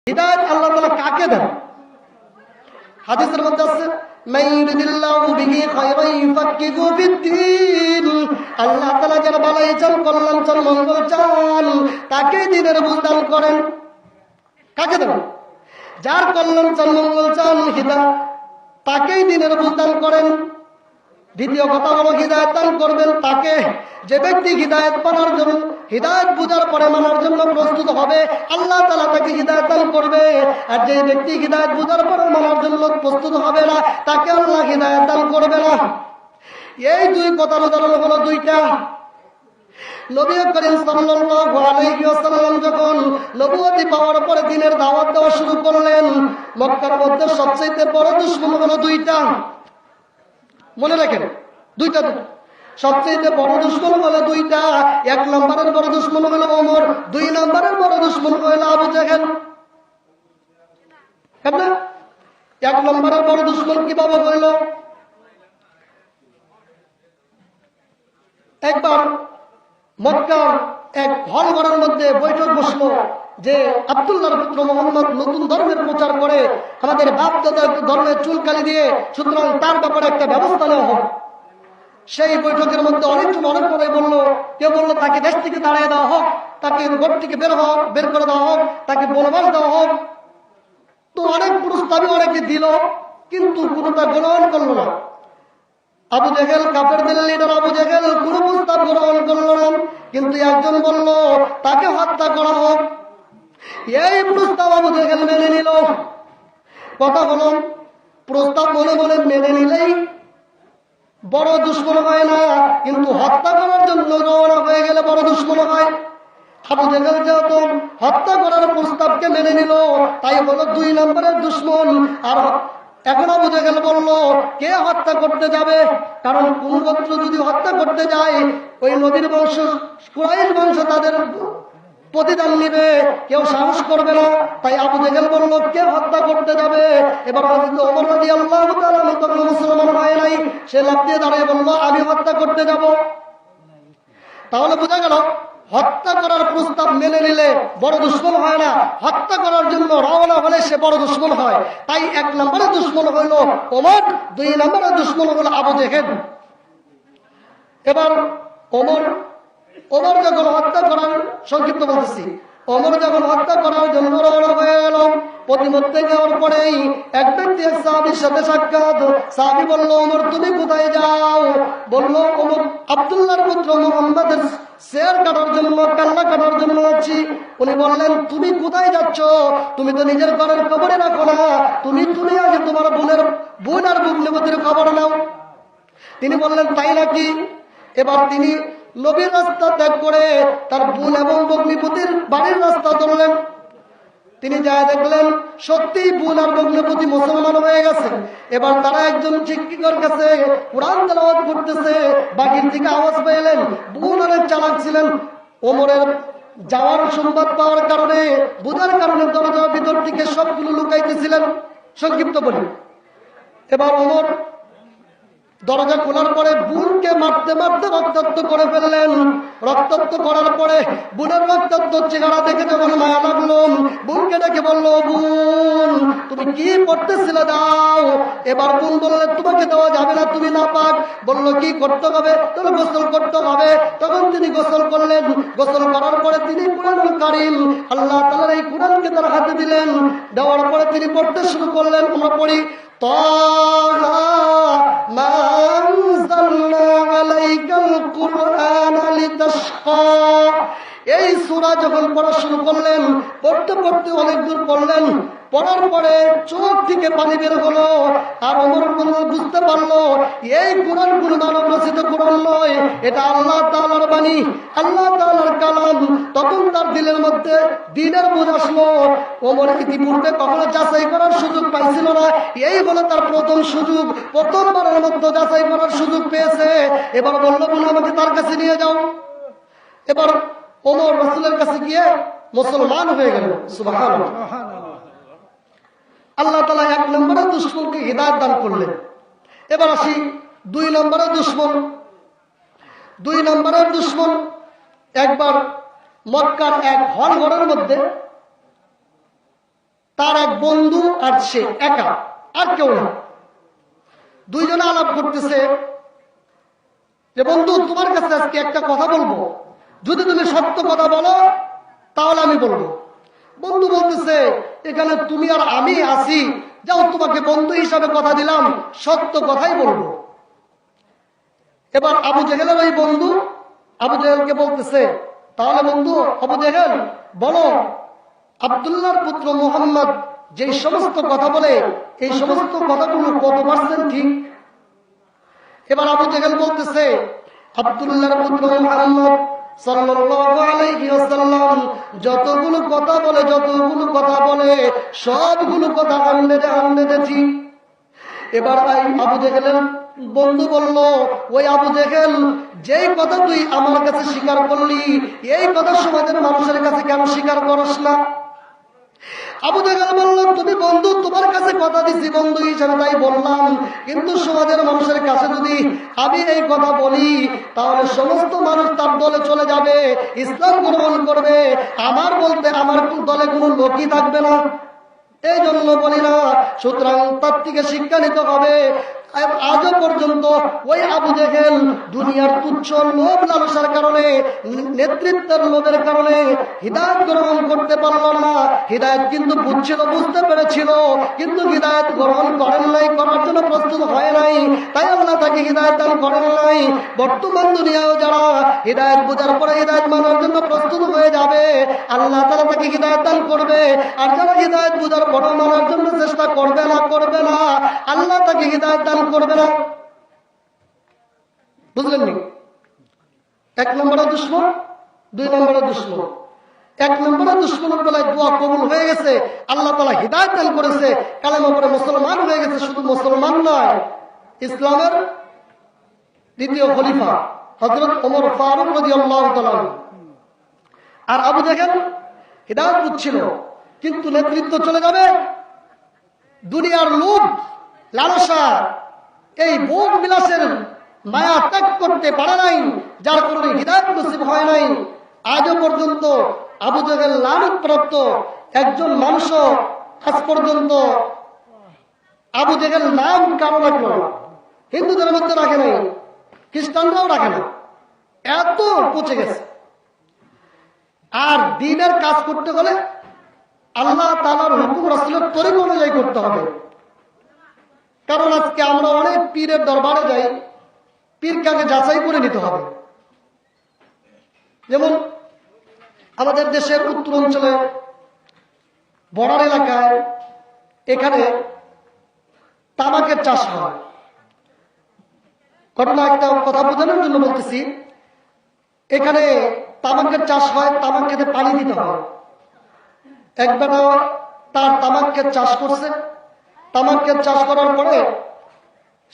হিদায়াত আল্লাহ তাআলা কাকে দেন? হাদিসের মধ্যে আছে মাইয়ুরিদিল্লাহু বিহি খায়রান ইউফাক্কিহু ফিদ্দীন। আল্লাহ তাআলা যার ভালাই চান, কল্যাণ চান, মঙ্গল চান, তাকেই দ্বীনের বুঝ দান করেন। কাকে দেন? যার কল্যাণ চান, মঙ্গল চান, হিদায়াত, তাকেই দ্বীনের বুঝ দান করেন। দ্বিতীয় কথা হলো হিদায়াত দান করবেন তাকে, যে ব্যক্তি হিদায়াত পাওয়ার জন্য, হিদায়াত বুঝার পরে মানার জন্য প্রস্তুত হবে, আল্লাহ তাআলা তাকে হিদায়াত দান করবে। আর যে ব্যক্তি হিদায়াত বুঝার পরে মানার জন্য প্রস্তুত হবে না, তাকে আল্লাহ হিদায়াত দান করবে না। এই দুই কথার উদাহরণ হলো দুইটা। নবী করিম সাল্লাল্লাহু আলাইহি ওয়াসাল্লাম যখন নবুয়তি পাওয়ার পরে দ্বীনের দাওয়াত দেওয়া শুরু করলেন, মক্কার মধ্যে সবচেয়ে বড় দুশমন হলো দুইটা। মনে রাখেন, দুইটা। সবচেয়ে বড় দুশমন হলো দুইটা। এক নম্বরের বড় দুশমন হলো ওমর, দুই নম্বরের বড় দুশমন হলো আবু জেহেল। এক নম্বরের বড় দুশমন কিভাবে হইল? একবার মক্কার এক হল ঘরের মধ্যে বৈঠক বসলো যে আব্দুল্লাহর পুত্র মুহাম্মদ নতুন ধর্মের প্রচার করে, আমাদের বাপ দাদার ধর্মের চুলকালি দিয়ে, সুতরাং তার ব্যাপারে একটা ব্যবস্থা নেওয়া হোক। সেই বৈঠকের মধ্যে অনেকজন অনেক কথাই বললো। কেউ বললো তাকে দেশ থেকে তাড়িয়ে দেওয়া হোক, তাকে ঘর থেকে বের করে দেওয়া হোক, তাকে বনবাস দেওয়া হোক। তো অনেক প্রস্তাবই অনেকে দিল, কিন্তু কোনোটা গ্রহণ করলো না। আবু জেহেল, কাফেরদের লিডার আবু জেহেল কোনো প্রস্তাব গ্রহণ করলো না, কিন্তু একজন বলল তাকে হত্যা করা হোক। এই প্রস্তাব আবু জেহেল মেনে নিল। কথা হলো, প্রস্তাব মনে মনে মেনে নিলেই বড় দুশমন হয় না, কিন্তু হত্যা করার জন্য রওনা হয়ে গেলে বড় দুশমন হয়। আবু জেহেল যেহেতু হত্যা করার প্রস্তাবকে মেনে নিল, তাই হলো দুই নম্বরের দুশমন। আর এখন আবু জেহেল বলল কে হত্যা করতে যাবে? কারণ কোন গোত্র যদি হত্যা করতে যায়, ওই নবীর বংশ, কুরাইশ বংশ তাদের প্রতিদান নিবে, কেউ সাহস করবে না। তাই আবু জেহেল বলল কে হত্যা করতে যাবে? এবার ওমর রাদিয়াল্লাহু তাআলা তখন মুসলমান হয় নাই, সে লাফ দিয়ে দাঁড়িয়ে বলল আমি হত্যা করতে যাব। তাহলে বোঝা গেল হত্যা করার প্রস্তাব মেনে নিলে বড় দুশমন হয় না, হত্যা করার জন্য রওনা হলে সে বড় দুশমন হয়। তাই এক নম্বরের দুশমন হইল ওমর, দুই নম্বরের দুশমন হইল আবু জেহেল। এবার ওমর যখন হত্যা করার, সংক্ষিপ্ত বলতেছি, ওমর যখন হত্যা করার জন্য রওনা হয়ে গেল, প্রতিমধ্যে যাওয়ার পরেই এক ব্যক্তি এক সাহাবীর সাথে সাক্ষাৎ। সাহাবী বলল ওমর তুমি কোথায় যাও? বলল ওমর আব্দুল্লাহর পুত্র মুহাম্মদের শের কাটার জন্য, কান্না কাটার জন্য আছি। উনি বললেন তুমি কোথায় যাচ্ছ? তুমি তো নিজের ঘরের খবরে রাখো না, তুমি আগে তোমার বোন আর ভগ্নিপতির খবর নাও। তিনি বললেন তাই নাকি? এবার তিনি নবীর রাস্তা ত্যাগ করে তার বোন এবং ভগ্নিপতির বাড়ির রাস্তা ধরলেন। তিনি যা দেখলেন সত্যিই বোন আর ভগ্নিপতি মুসলমান হয়ে গেছে। এবার তারা একজন শিক্ষকের কাছে কোরআন তেলাওয়াত করতেছে, বাকির দিকে আওয়াজ পেলেন। বোন অনেক চালাক ছিলেন, ওমরের যাওয়ার সংবাদ পাওয়ার কারণে, বুঝার কারণে দরজার ভিতর থেকে সবগুলো লুকাইতেছিলেন। সংক্ষিপ্ত বলি, এবার ওমর দরজা খোলার পরে বোনকে মারতে মারতে রক্তাক্ত করে ফেললেন। রক্তাক্ত করার পরে বোনের রক্তাক্ত চেহারা দেখে যখন মায়া লাগলো, বোনকে ডেকে বলল বোন তুমি কি করতেছিলে দাও। এবার বোন বললেন তোমাকে দেওয়া যাবে না, তুমি নাপাক। বলল কি করতে হবে? তাহলে গোসল করতে হবে। তখন তিনি গোসল করলেন। গোসল করার পরে তিনি কুরআনুল কারীম, আল্লাহ তাআলার এই কুরআনকে তার হাতে দিলেন। দেওয়ার পরে তিনি পড়তে শুরু করলেন। আমরা পড়ি তাহা মা আনজালনা আলাইকাল কুরআনা লিতাশকা। এই সূরা যখন পড়া শুরু করলেন, পড়তে পড়তে অনেক দূর পড়লেন। পড়ার পরে চোখ থেকে পানি বের হলো। আর ওমর বুঝতে পারলো এই কোরআন কোন মানব রচিত কোরআন নয়, এটা আল্লাহ তাআলার বাণী, আল্লাহ তাআলার কালাম। তখন তার দিলের মধ্যে দ্বীনের বোঝ আসলো। ওমর ইতিপূর্বে কখনো যাচাই করার সুযোগ পাইছিল না, এই হলো তার প্রথম সুযোগ। প্রথমবারের মধ্যে যাচাই করার সুযোগ পেয়েছে। এবার বলল বোন আমাকে তার কাছে নিয়ে যাও। এবার ওমর রাসূলের কাছে গিয়ে মুসলমান হয়ে গেল। সুবহানাল্লাহ। আল্লাহ তাআলা এক নম্বরের দুশমনকে হিদায়াত দান করলেন। এবার আসি দুই নম্বরের দুশমন। দুই নম্বরের দুশমন একবার মক্কার এক হল ঘরের মধ্যে বন্ধু আর সে একা, আর কেউ না। দুইজনে আলাপ করতেছে যে বন্ধু তোমার কাছে আজকে একটা কথা বলবো, যদি তুমি সত্য কথা বলো তাহলে আমি বলবো। বন্ধু বলতেছে এখানে তুমি আর আমি আছি, যাও তোমাকে বন্ধু হিসাবে কথা দিলাম, সত্য কথাই বলবো। এবার আবু জেহেলের ওই বন্ধু আবু জেহেলকে বলতেছে তাহলে বন্ধু আবু জেহেল বলো, আব্দুল্লাহর পুত্র মুহাম্মদ যে সমস্ত কথা বলে এই সমস্ত কথাগুলো কত পার্সেন্ট ঠিক? এবার আবু জেহেল বলতেছে আব্দুল্লাহর পুত্র মুহাম্মদ সাল্লাল্লাহু আলাইহি ওয়াসাল্লাম যতগুলো কথা বলে সবগুলো কথা 100 ঠিক। এবার আবু জেহেলের বন্ধু বলল, ওই আবু জেহেল যেই কথা তুই আমার কাছে স্বীকার করলি এই কথা সমাজের মানুষের কাছে কেন স্বীকার করস না? আবু জেহেল বলল, তুমি বন্ধু, তোমার কাছে কথা দিছি বন্ধু হিসেবে তাই বললাম, কিন্তু সমাজের মানুষের কাছে যদি আমি এই কথা বলি তাহলে সমস্ত মানুষ তার দলে চলে যাবে, ইসলাম গ্রহণ করবে, আমার দলে কোনো লোকই থাকবে না। এই জন্য বলি না। সুতরাং তার থেকে শিক্ষা নিতে হবে। আজও পর্যন্ত ওই আবু জেহেল দুনিয়ার তুচ্ছ লোভ লালসার কারণে, নেতৃত্বের লোভের কারণে হিদায়াত গ্রহণ করতে পারল না। হিদায়াত কিন্তু বুঝতে পেরেছিল, কিন্তু হিদায়াত গ্রহণ করেন নাই, করার জন্য প্রস্তুত হয় নাই, তাই আল্লাহ তাকে হিদায়াত দান করেন নাই। বর্তমান দুনিয়াও যারা হিদায়াত বোঝার পরে হিদায়াত মানার জন্য প্রস্তুত হয়ে যাবে আল্লাহ তাআলা তাকে হিদায়াত দান করবে, আর যারা হিদায়াত বোঝার পরে মানার জন্য চেষ্টা করবে না আল্লাহ তাকে হিদায়াত দান করবে না। বুঝলেন নি? 1 নম্বরে দুশমন, 2 নম্বরে দুশমন। 1 নম্বরে দুশমনের বেলায় দোয়া কবুল হয়ে গেছে, আল্লাহ তাআলা হিদায়াত দান করেছে, কালেমা পড়ে মুসলমান হয়ে গেছে। শুধু মুসলমান নয়, ইসলামের দ্বিতীয় খলিফা হযরত ওমর ফারুক রাদিয়াল্লাহু তাআলা। আর আবু জেহেল হিদায়াত বুঝছিল, কিন্তু নেতৃত্ব চলে যাবে, দুনিয়ার লোভ লালসা, এই ভোগ বিলাসের মায়া ত্যাগ করতে পারে নাই, যার কারণে হিদায়াত নসিব হয় নাই। আজও পর্যন্ত আবু জেহেল লানতপ্রাপ্ত একজন মানুষ আজ পর্যন্ত আবু জেহেল নাম কারো রাখলো না, হিন্দুদের মধ্যে রাখে নাই, খ্রিস্টানরাও রাখে না, এত পচে গেছে। আর দ্বীনের কাজ করতে হলে আল্লাহ তাআলার হুকুম রাসূলের তরিকা অনুযায়ী করতে হবে। কারণ আজকে আমরা অনেক পীরের দরবারে যাই, পীরকে যাচাই করে নিতে হবে। যেমন আমাদের দেশের উত্তর অঞ্চলে বর্ডার এলাকায় এখানে তামাকের চাষ হয়। ঘটনা একটা কথা বোঝানোর জন্য বলতেছি, এখানে তামাকের চাষ হয়, তামাক খেতে পানি দিতে হয়। একবার তার তামাক ক্ষেত চাষ করছে, তামাক ক্ষেত চাষ করার পরে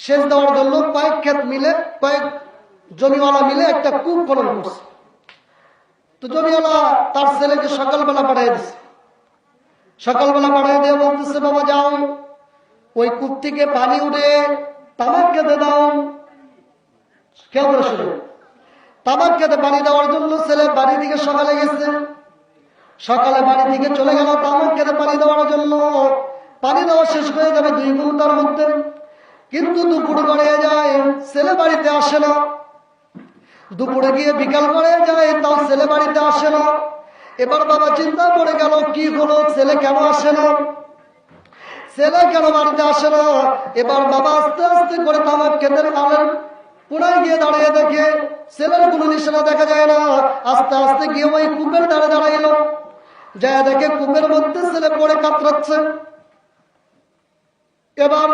সেচ দেওয়ার জন্য কয়েক জমিওয়ালা মিলে একটা কূপ খনন করছে। তো জমিওয়ালা তার ছেলেকে সকালবেলা পাঠিয়ে দিচ্ছে। সকালবেলা পাঠিয়ে দিয়ে বলতেছে, বাবা যাও, ওই কূপ থেকে পানি উঠে তামাক খেতে দাও। খেয়াল করে শুনে, তামাক খেতে পানি দেওয়ার জন্য ছেলে বাড়ি থেকে সকালে গেছে। সকালে বাড়ি থেকে চলে গেল তামাক খেতে পানি দেওয়ার জন্য। পানি দেওয়া শেষ হয়ে যাবে 2 ঘন্টার মধ্যে, কিন্তু দুপুর গড়িয়ে যায়, ছেলে বাড়িতে আসে না। দুপুরে গিয়ে বিকাল গড়িয়ে যায়, তাও ছেলে বাড়িতে আসে না। এবার বাবা চিন্তা করে গেল, কি হলো, ছেলে কেন আসে না, ছেলে কেন বাড়িতে আসে না। এবার বাবা আস্তে আস্তে করে তামাক খেতের আলের পুরায় গিয়ে দাঁড়িয়ে দেখে ছেলের কোনো নিশানা দেখা যায় না। আস্তে আস্তে গিয়ে ওই কূপের ধারে দাঁড়াইল, যায় দেখে কূপের মধ্যে ছেলে পড়ে কাতরাচ্ছে। এবার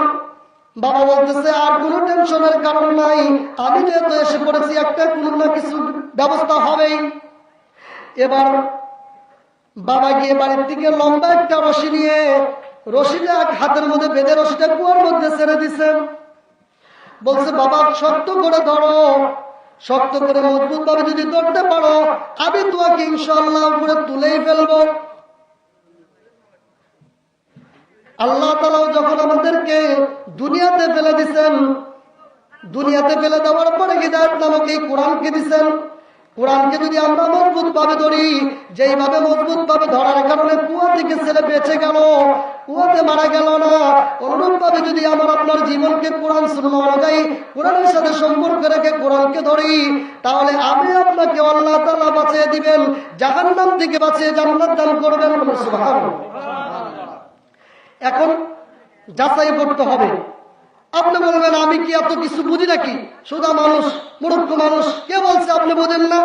বাবা বলতেছে, আর কোনো টেনশনের কারণ নাই, আমি যেহেতু এসে পড়েছি, একটা কোনো না কিছু ব্যবস্থা হবেই। এবার বাবা গিয়ে বাড়ির থেকে লম্বা একটা রশি নিয়ে, রশিটা এক হাতের মধ্যে বেঁধে রশিটা কুয়ার মধ্যে ছেড়ে দিচ্ছেন। বলছে, বাবা শক্ত করে ধরো, শক্ত করে মজবুত ভাবে যদি ধরতে পারো আমি তোমাকে ইনশাআল্লাহ উপরে তুলেই ফেলবো। আল্লাহ তাআলা যখন আমাদেরকে দুনিয়াতে ফেলে দিচ্ছেন, দুনিয়াতে ফেলে দেওয়ার পরে হিদায়াত নামক এই কোরআনকে দিচ্ছেন, কোরআনকে যদি আমরা মজবুত ভাবে ধরি, যেইভাবে মজবুত ভাবে ধরার কারণে কুয়া থেকে ছেলে বেঁচে গেল, কুয়াতে মারা গেল না, অনুরূপ ভাবে যদি আমার আপনার জীবনকে কোরআন সুন্নাহ অনুযায়ী কোরআনের সাথে সম্পর্ক রেখে কোরআনকে ধরি, তাহলে আমি আপনাকে আল্লাহ তাআলা বাঁচিয়ে দিবেন, জাহান্নাম থেকে বাঁচিয়ে জান্নাত দান করবেন। সুবহানাল্লাহ। এখন যাচাই করতে হবে। আপনি বলবেন আমি কি এত কিছু বুঝি নাকি, সুদা মানুষ, মূর্খ মানুষ, কে বলছে আপনি বোঝেন না?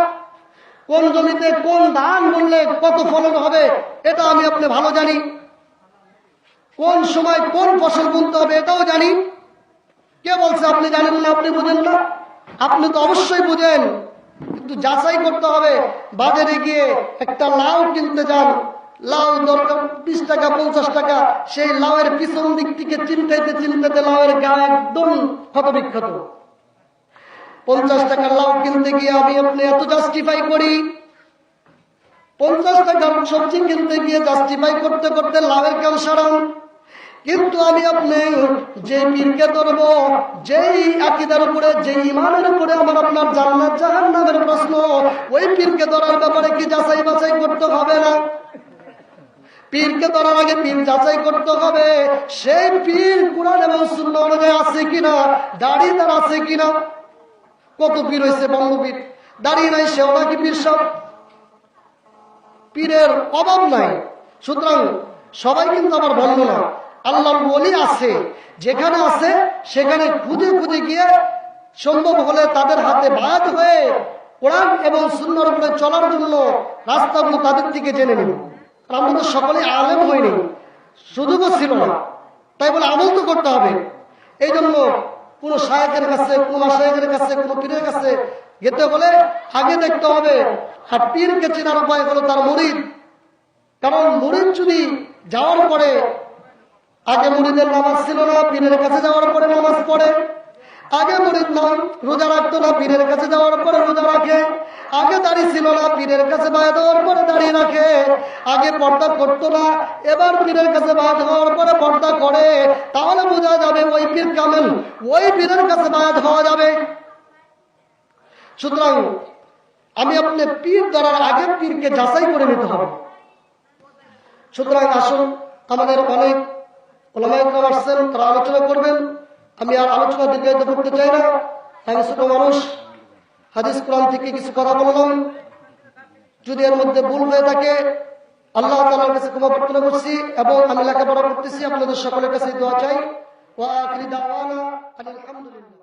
কোন জমিতে কোন ধান বললে কত ফলন হবে এটা আমি আপনি ভালো জানি, কোন সময় কোন ফসল বুনতে হবে এটাও জানি। কে বলছে আপনি জানেন না, আপনি বুঝেন না? আপনি তো অবশ্যই বুঝেন, কিন্তু যাচাই করতে হবে। বাজারে গিয়ে একটা লাউ কিনতে যান, লাউ দরকার 20 টাকা 50 টাকা, সেই লাউয়ের পিছন দিক থেকে চিন্তাইতে চিন্তাইতে লাউয়ের গা একদম ক্ষতবিক্ষত। 50 টাকার লাউ কিনতে গিয়ে আমি আপনি এত জাস্টিফাই করি, 50 টাকার সবজি কিনতে গিয়ে জাস্টিফাই করতে করতে লাউয়ের কান সারান। কিন্তু আমি আপনি যে পীরকে ধরবো, যেই আকীদার উপরে, যেই ঈমানের উপরে আমার আপনার জান্নাত জাহান্নামের প্রশ্ন, ওই পীরকে ধরার ব্যাপারে কি যাচাই বাছাই করতে হবে না? পীরকে ধরার আগে পীর যাচাই করতে হবে, সেই পীর কোরআন এবং সুন্নাহ অনুযায়ী আছে কিনা, দাড়ি তার আছে কিনা। কত পীর হয়েছে বঙ্গপীর, দাড়ি নাই, সেও নাকি পীর। সব পীরের অভাব নাই। সুতরাং সবাই কিন্তু আমার বন্ধ না, আল্লাহর ওলি আছে, যেখানে আছে সেখানে খুঁজে খুঁজে গিয়ে সম্ভব হলে তাদের হাতে বায়াত হয়ে কোরআন এবং সুন্নাহর উপরে চলার জন্য রাস্তাগুলো তাদের থেকে জেনে নিন। আমরা তো সকলে আলেম হইনি, সুযোগও ছিল না, তাই বলে আমল তো করতে হবে। এই জন্য কোন শায়েখের কাছে, কোন মাশায়েখের কাছে, কোন পীরের কাছে যেতে হলে আগে দেখতে হবে। আর পীরকে চেনার উপায় হলো তার মুরিদ। কারণ মুরিদ যদি যাওয়ার পরে, আগে মুরিদের নামাজ ছিল না, পীরের কাছে যাওয়ার পরে নামাজ পড়ে। আগে মুরিদ নাম রোজা রাখতো না, পীরের কাছে যাওয়ার পরে রোজা রাখে। আগে দাড়ি ছিল না, পীরের কাছে বায়াত হওয়ার পরে দাড়ি রাখে। আগে পর্দা করতো না, এবার পীরের কাছে বায়াত হওয়ার পরে পর্দা করে। তাহলে বোঝা যাবে ওই পীর কামেল, ওই পীরের কাছে বায়াত হওয়া যাবে। সুতরাং আমি আপনি পীর ধরার আগে পীরকে যাচাই করে নিতে হবে। সুতরাং আসুন, আমাদের অনেক ওলামায়ে কেরাম আসছেন, তারা আলোচনা করবেন। আমি আর আলোচনা দীর্ঘায়িত করতে চাই না। আমি ছোট মানুষ, হাদিস কোরআন থেকে কিছু কথা বললাম। যদি এর মধ্যে ভুল হয়ে থাকে আল্লাহ তাআলার কাছে ক্ষমা প্রার্থনা করছি, এবং আমি লেখাপড়া করতেছি, আপনাদের সকলের কাছে দোয়া চাই। ওয়া আখিরি দাওয়ানা আলহামদুলিল্লাহ।